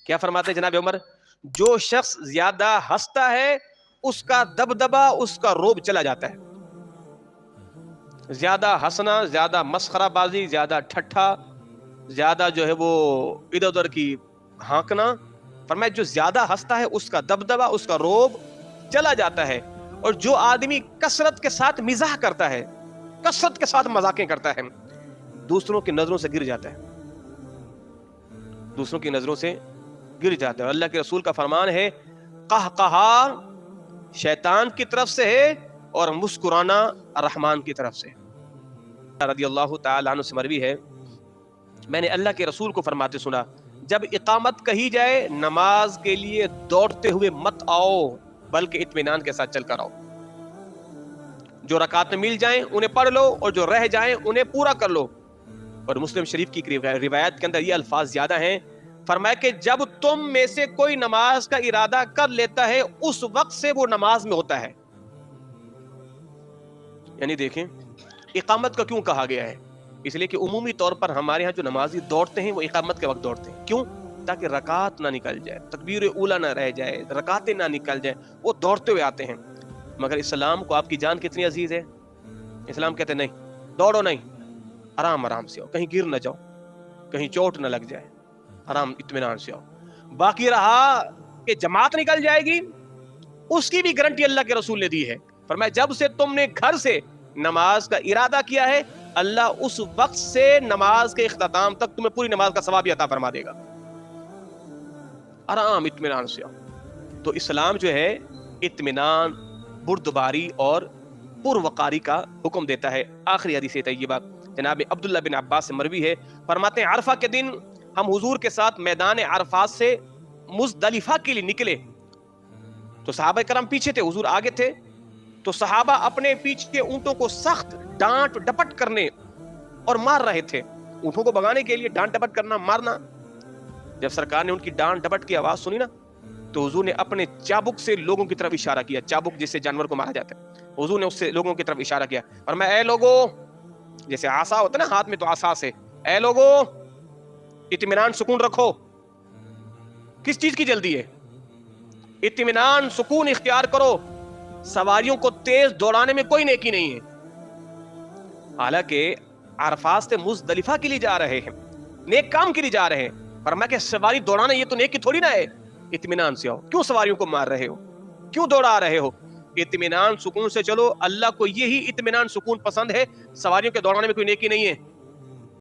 کیا فرماتے جناب عمر؟ جو شخص زیادہ ہنستا ہے اس کا دبدبا، اس کا روب چلا جاتا ہے. زیادہ ہنسنا، زیادہ مسخرہ بازی، زیادہ ٹھٹھا، زیادہ جو ہے وہ ادھر ادھر کی ہانکنا، فرمایا جو زیادہ ہنستا ہے اس کا دبدبا، اس کا روب چلا جاتا ہے. اور جو آدمی کثرت کے ساتھ مزاح کرتا ہے، کثرت کے ساتھ مذاقیں کرتا ہے، دوسروں کی نظروں سے گر جاتا ہے، دوسروں کی نظروں سے گر جاتا ہے. اللہ کے رسول کا فرمان ہے قہقہا شیطان کی طرف سے ہے اور مسکرانا رحمان کی طرف سے. رضی اللہ تعالی عنہ سے مروی ہے، میں نے اللہ کے رسول کو فرماتے سنا، جب اقامت کہی جائے نماز کے لیے دوڑتے ہوئے مت آؤ بلکہ اطمینان کے ساتھ چل کر آؤ. جو رکعتیں مل جائیں انہیں پڑھ لو اور جو رہ جائیں انہیں پورا کر لو. اور مسلم شریف کی روایت کے اندر یہ الفاظ زیادہ ہیں، فرمایا کہ جب تم میں سے کوئی نماز کا ارادہ کر لیتا ہے اس وقت سے وہ نماز میں ہوتا ہے. یعنی دیکھیں اقامت کا کیوں کہا گیا ہے؟ اس لیے کہ عمومی طور پر ہمارے ہاں جو نمازی دوڑتے ہیں وہ اقامت کے وقت دوڑتے ہیں. کیوں؟ تاکہ رکعت نہ نکل جائے، تکبیر اولیٰ نہ رہ جائے، رکعتیں نہ نکل جائیں، وہ دوڑتے ہوئے آتے ہیں. مگر اسلام کو آپ کی جان کتنی عزیز ہے. اسلام کہتے ہیں نہیں، دوڑو نہیں، آرام آرام سے آؤ، کہیں گر نہ جاؤ، کہیں چوٹ نہ لگ جائے، آرام اطمینان سے آؤ. باقی رہا کہ جماعت نکل جائے گی، اس کی بھی گارنٹی اللہ کے رسول نے دی ہے. فرمایا جب سے تم نے گھر سے نماز کا ارادہ کیا ہے اللہ اس وقت سے نماز کے اختتام تک تمہیں پوری نماز کا ثواب عطا فرما دے گا. آرام اطمینان سے آؤ. تو اسلام جو ہے اطمینان، بردباری اور پروقاری کا حکم دیتا ہے. آخری حدیث طیبہ جناب عبداللہ بن عباس سے مروی ہے، فرماتے ہیں عرفہ کے دن ہم حضور کے ساتھ میدان عرفات سے مزدلفہ کے لیے نکلے تو صحابہ کرام پیچھے تھے، حضور آگے تھے. تو صحابہ اپنے پیچھے اونٹوں کو سخت ڈانٹ ڈپٹ کرنے اور مار رہے تھے. اونٹوں کو بھگانے کے لیے ڈانٹ ڈپٹ کرنا، مارنا. جب سرکار نے ان کی ڈانٹ ڈپٹ کی آواز سنی نا تو حضور نے اپنے چابک سے لوگوں کی طرف اشارہ کیا. چابک جس سے جانور کو مارا جاتا ہے، حضور نے اس سے لوگوں کی طرف اشارہ کیا اور میں اے لوگوں، جیسے عصا ہوتا ہے نا ہاتھ میں تو عصا سے، اے لوگوں اطمینان سکون رکھو. کس چیز کی جلدی ہے؟ اطمینان سکون اختیار کرو. سواریوں کو تیز دوڑانے میں کوئی نیکی نہیں ہے. حالانکہ عرفات سے مزدلفہ کے لیے جا رہے ہیں، نیک کام کے لیے جا رہے ہیں، فرمایا کہ سواری دوڑانا یہ تو نیکی تھوڑی نہ ہے. اطمینان سے آؤ. کیوں سواریوں کو مار رہے ہو؟ کیوں دوڑا رہے ہو؟ اطمینان سکون سے چلو. اللہ کو یہی اطمینان سکون پسند ہے. سواریوں کے دوڑانے میں کوئی نیکی نہیں ہے.